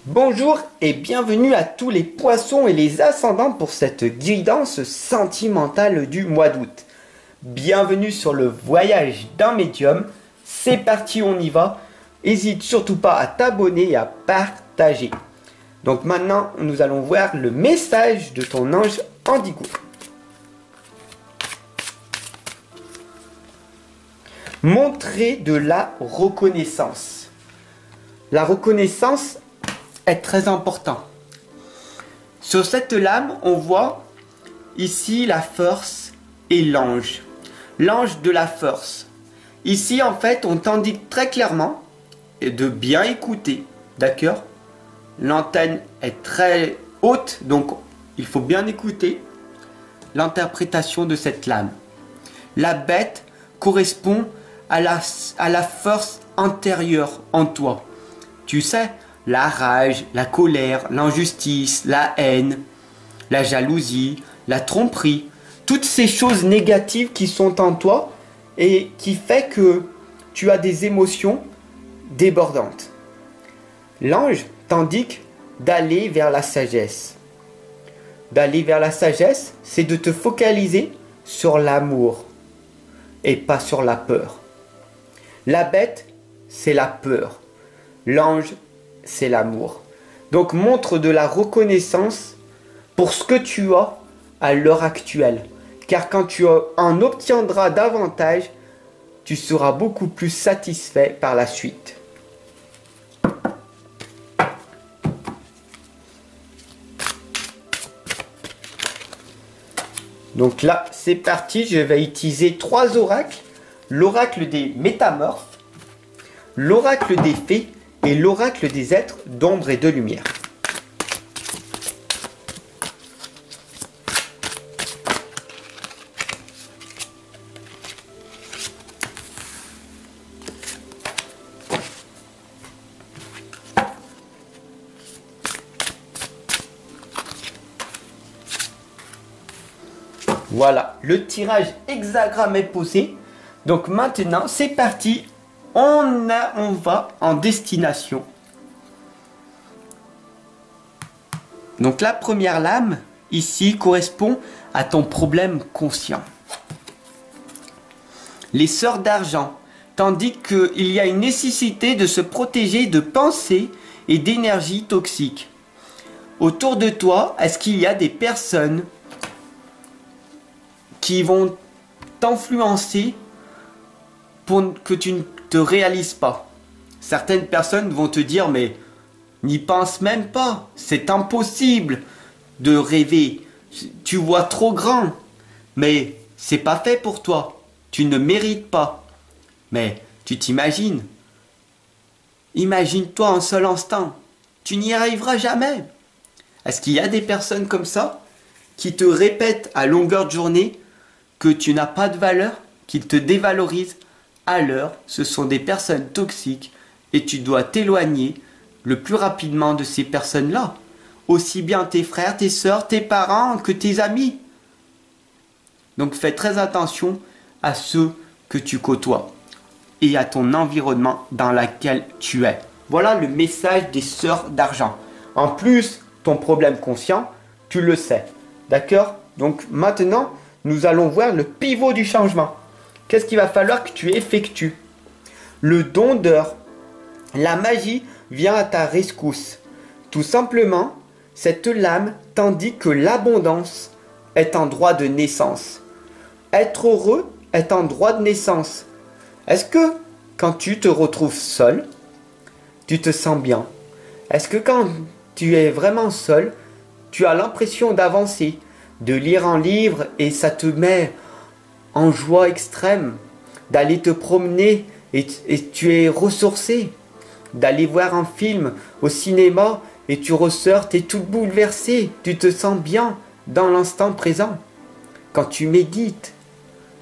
Bonjour et bienvenue à tous les poissons et les ascendants pour cette guidance sentimentale du mois d'août. Bienvenue sur le voyage d'un médium. C'est parti, on y va. N'hésite surtout pas à t'abonner et à partager. Donc maintenant, nous allons voir le message de ton ange Indigo. Montrer de la reconnaissance. La reconnaissance est très important. Sur cette lame, on voit ici la force et l'ange. L'ange de la force. Ici, en fait, on t'indique très clairement de bien écouter. D'accord? L'antenne est très haute, donc il faut bien écouter l'interprétation de cette lame. La bête correspond à la force intérieure en toi. Tu sais, la rage, la colère, l'injustice, la haine, la jalousie, la tromperie, toutes ces choses négatives qui sont en toi et qui fait que tu as des émotions débordantes. L'ange t'indique d'aller vers la sagesse. D'aller vers la sagesse, c'est de te focaliser sur l'amour et pas sur la peur. La bête, c'est la peur. L'ange, c'est l'amour. Donc montre de la reconnaissance pour ce que tu as à l'heure actuelle. Car quand tu en obtiendras davantage, tu seras beaucoup plus satisfait par la suite. Donc là, c'est parti. Je vais utiliser 3 oracles. L'oracle des métamorphes, l'oracle des fées et l'oracle des êtres d'ombre et de lumière. Voilà, le tirage hexagramme est posé. Donc maintenant, c'est parti. On va en destination. Donc la première lame, ici, correspond à ton problème conscient. Les sœurs d'argent t'indiquent qu'il y a une nécessité de se protéger de pensées et d'énergie toxiques. Autour de toi, est-ce qu'il y a des personnes qui vont t'influencer pour que tu ne te réalises pas? Certaines personnes vont te dire mais n'y pense même pas, c'est impossible de rêver, tu vois trop grand, mais c'est pas fait pour toi, tu ne mérites pas. Mais tu t'imagines, imagine-toi un seul instant, tu n'y arriveras jamais. Est-ce qu'il y a des personnes comme ça qui te répètent à longueur de journée que tu n'as pas de valeur, qu'ils te dévalorisent? Alors, ce sont des personnes toxiques et tu dois t'éloigner le plus rapidement de ces personnes-là. Aussi bien tes frères, tes sœurs, tes parents que tes amis. Donc fais très attention à ceux que tu côtoies et à ton environnement dans lequel tu es. Voilà le message des sœurs d'argent. En plus, ton problème conscient, tu le sais. D'accord? Donc maintenant, nous allons voir le pivot du changement. Qu'est-ce qu'il va falloir que tu effectues? Le don d'heure, la magie vient à ta rescousse. Tout simplement, cette lame t'indique que l'abondance est en droit de naissance. Être heureux est en droit de naissance. Est-ce que quand tu te retrouves seul, tu te sens bien? Est-ce que quand tu es vraiment seul, tu as l'impression d'avancer, de lire un livre et ça te met en joie extrême, d'aller te promener et tu es ressourcé, d'aller voir un film au cinéma et tu ressors, tu es tout bouleversé, tu te sens bien dans l'instant présent. Quand tu médites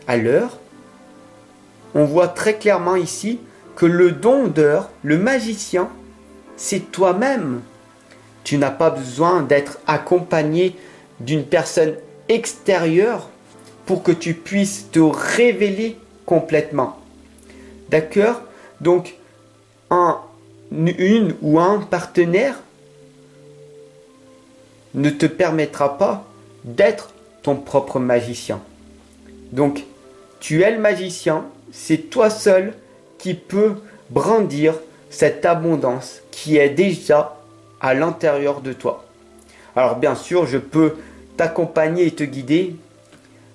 à l'heure, on voit très clairement ici que le don d'heure, le magicien, c'est toi-même. Tu n'as pas besoin d'être accompagné d'une personne extérieure pour que tu puisses te révéler complètement. D'accord? Donc, une ou un partenaire ne te permettra pas d'être ton propre magicien. Donc, tu es le magicien, c'est toi seul qui peux brandir cette abondance qui est déjà à l'intérieur de toi. Alors bien sûr, je peux t'accompagner et te guider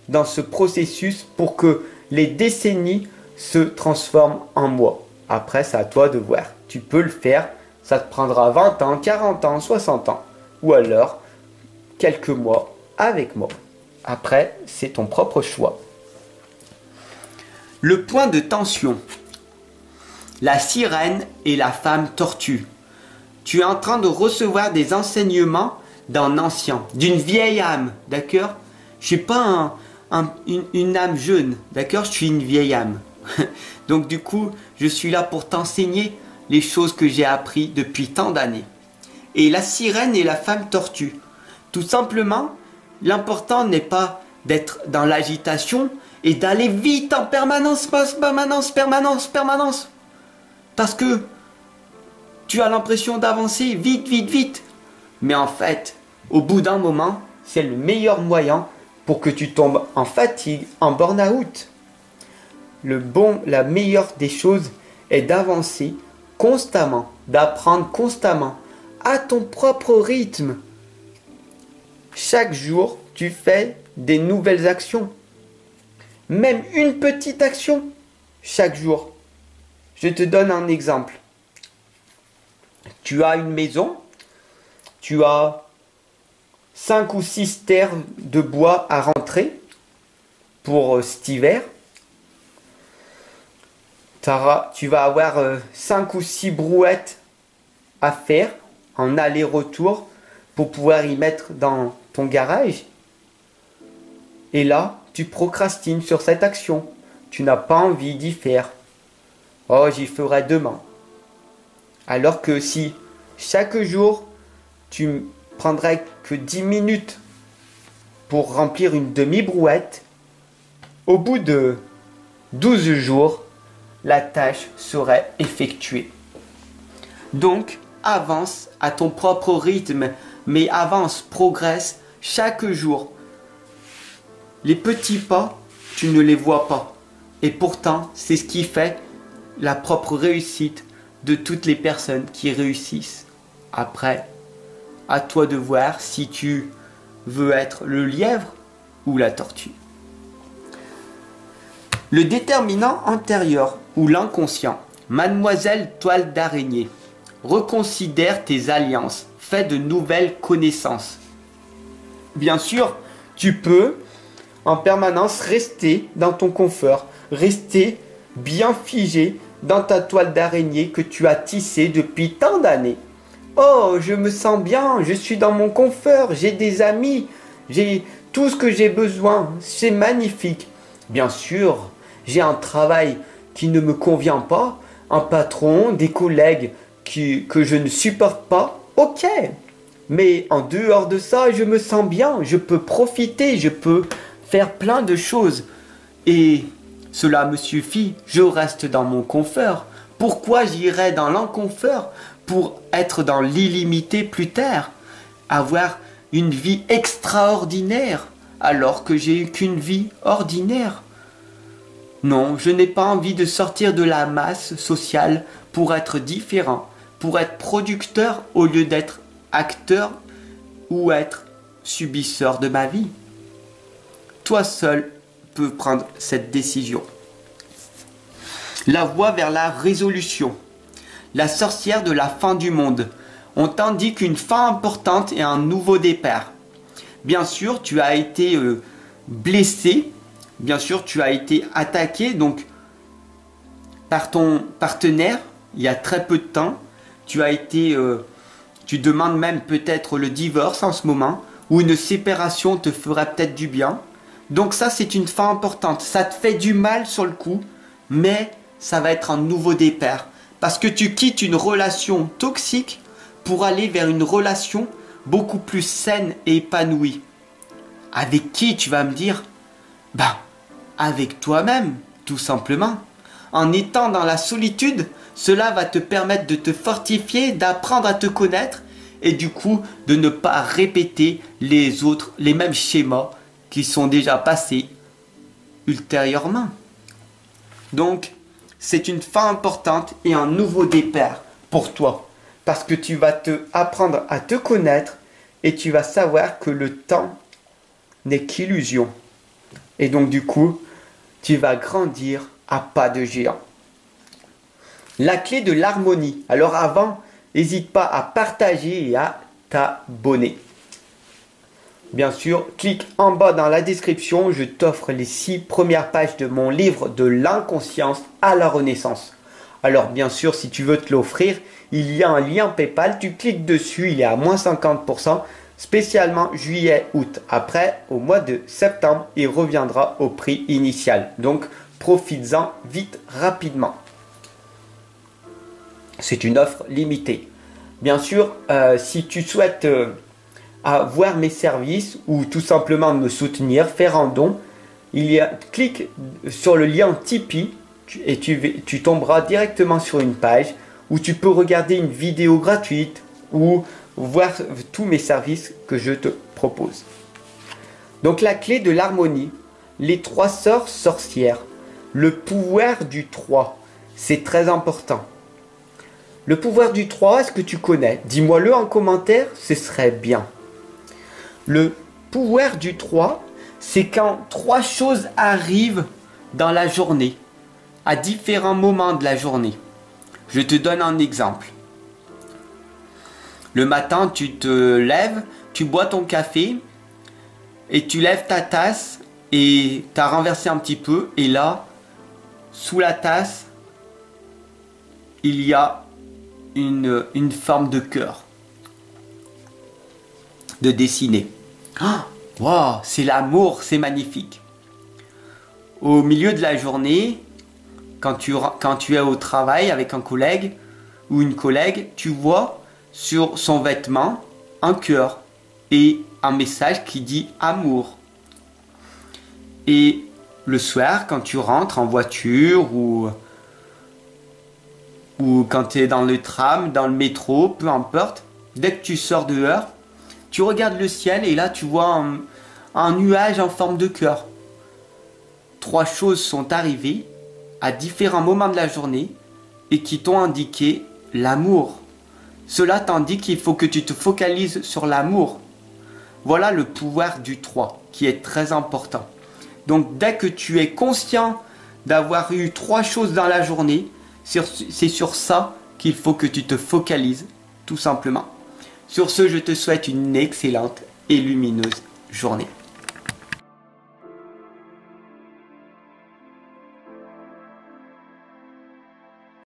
dans ce processus pour que les décennies se transforment en mois. Après, c'est à toi de voir. Tu peux le faire, ça te prendra 20 ans, 40 ans, 60 ans. Ou alors, quelques mois avec moi. Après, c'est ton propre choix. Le point de tension. La sirène et la femme tortue. Tu es en train de recevoir des enseignements d'un ancien, d'une vieille âme, d'accord? Je ne suis pas une âme jeune, d'accord? Je suis une vieille âme. Donc du coup, je suis là pour t'enseigner les choses que j'ai apprises depuis tant d'années. Et la sirène et la femme tortue. Tout simplement, l'important n'est pas d'être dans l'agitation et d'aller vite en permanence. Parce que tu as l'impression d'avancer vite. Mais en fait, au bout d'un moment, c'est le meilleur moyen pour que tu tombes en fatigue, en burn-out. La meilleure des choses est d'avancer constamment, d'apprendre constamment, à ton propre rythme. Chaque jour, tu fais des nouvelles actions. Même une petite action chaque jour. Je te donne un exemple. Tu as une maison, tu as 5 ou 6 terres de bois à rentrer pour cet hiver. Tu vas avoir 5 ou 6 brouettes à faire en aller-retour pour pouvoir y mettre dans ton garage. Et là, tu procrastines sur cette action. Tu n'as pas envie d'y faire. Oh, j'y ferai demain. Alors que si chaque jour, tu prendrais que 10 minutes pour remplir une demi-brouette, au bout de 12 jours, la tâche serait effectuée. Donc, avance à ton propre rythme, mais avance, progresse chaque jour. Les petits pas, tu ne les vois pas. Et pourtant, c'est ce qui fait la propre réussite de toutes les personnes qui réussissent. Après, à toi de voir si tu veux être le lièvre ou la tortue. Le déterminant antérieur ou l'inconscient. Mademoiselle toile d'araignée. Reconsidère tes alliances. Fais de nouvelles connaissances. Bien sûr, tu peux en permanence rester dans ton confort. Rester bien figé dans ta toile d'araignée que tu as tissée depuis tant d'années. Oh, je me sens bien, je suis dans mon confort, j'ai des amis, j'ai tout ce que j'ai besoin, c'est magnifique. Bien sûr, j'ai un travail qui ne me convient pas, un patron, des collègues que je ne supporte pas, ok. Mais en dehors de ça, je me sens bien, je peux profiter, je peux faire plein de choses. Et cela me suffit, je reste dans mon confort. Pourquoi j'irais dans l'inconfort pour être dans l'illimité plus tard, avoir une vie extraordinaire alors que j'ai eu qu'une vie ordinaire? Non, je n'ai pas envie de sortir de la masse sociale pour être différent, pour être producteur au lieu d'être acteur ou être subisseur de ma vie. Toi seul peux prendre cette décision. La voie vers la résolution. La sorcière de la fin du monde. On t'indique une fin importante et un nouveau départ. Bien sûr, tu as été blessé. Bien sûr, tu as été attaqué donc par ton partenaire il y a très peu de temps. Tu demandes même peut-être le divorce en ce moment ou une séparation te fera peut-être du bien. Donc ça, c'est une fin importante. Ça te fait du mal sur le coup, mais ça va être un nouveau départ. Parce que tu quittes une relation toxique pour aller vers une relation beaucoup plus saine et épanouie. Avec qui, tu vas me dire? Avec toi-même, tout simplement. En étant dans la solitude, cela va te permettre de te fortifier, d'apprendre à te connaître et du coup de ne pas répéter les mêmes schémas qui sont déjà passés ultérieurement. Donc, c'est une fin importante et un nouveau départ pour toi. Parce que tu vas apprendre à te connaître et tu vas savoir que le temps n'est qu'illusion. Et donc, du coup, tu vas grandir à pas de géant. La clé de l'harmonie. Alors avant, n'hésite pas à partager et à t'abonner. Bien sûr, clique en bas dans la description, je t'offre les 6 premières pages de mon livre de l'inconscience à la renaissance. Alors bien sûr, si tu veux te l'offrir, il y a un lien PayPal, tu cliques dessus, il est à moins 50%, spécialement juillet-août. Après, au mois de septembre, il reviendra au prix initial. Donc, profites-en vite, rapidement. C'est une offre limitée. Bien sûr, si tu souhaites voir mes services ou tout simplement me soutenir, faire un don, clique sur le lien Tipeee et tu tomberas directement sur une page où tu peux regarder une vidéo gratuite ou voir tous mes services que je te propose. Donc la clé de l'harmonie, les 3 sœurs sorcières, le pouvoir du 3, c'est très important. Le pouvoir du 3, est-ce que tu connais? Dis-moi-le en commentaire, ce serait bien. Le pouvoir du 3, c'est quand 3 choses arrivent dans la journée, à différents moments de la journée. Je te donne un exemple. Le matin, tu te lèves, tu bois ton café et tu lèves ta tasse et tu as renversé un petit peu. Et là, sous la tasse, il y a une forme de cœur de dessiner. Oh, wow, c'est l'amour, c'est magnifique. Au milieu de la journée, quand tu es au travail avec un collègue ou une collègue, tu vois sur son vêtement un cœur et un message qui dit amour. Et le soir, quand tu rentres en voiture ou quand tu es dans le tram, dans le métro, peu importe, dès que tu sors dehors, tu regardes le ciel et là tu vois un nuage en forme de cœur. 3 choses sont arrivées à différents moments de la journée et qui t'ont indiqué l'amour. Cela t'indique qu'il faut que tu te focalises sur l'amour. Voilà le pouvoir du 3 qui est très important. Donc dès que tu es conscient d'avoir eu 3 choses dans la journée, c'est sur ça qu'il faut que tu te focalises, tout simplement. Sur ce, je te souhaite une excellente et lumineuse journée.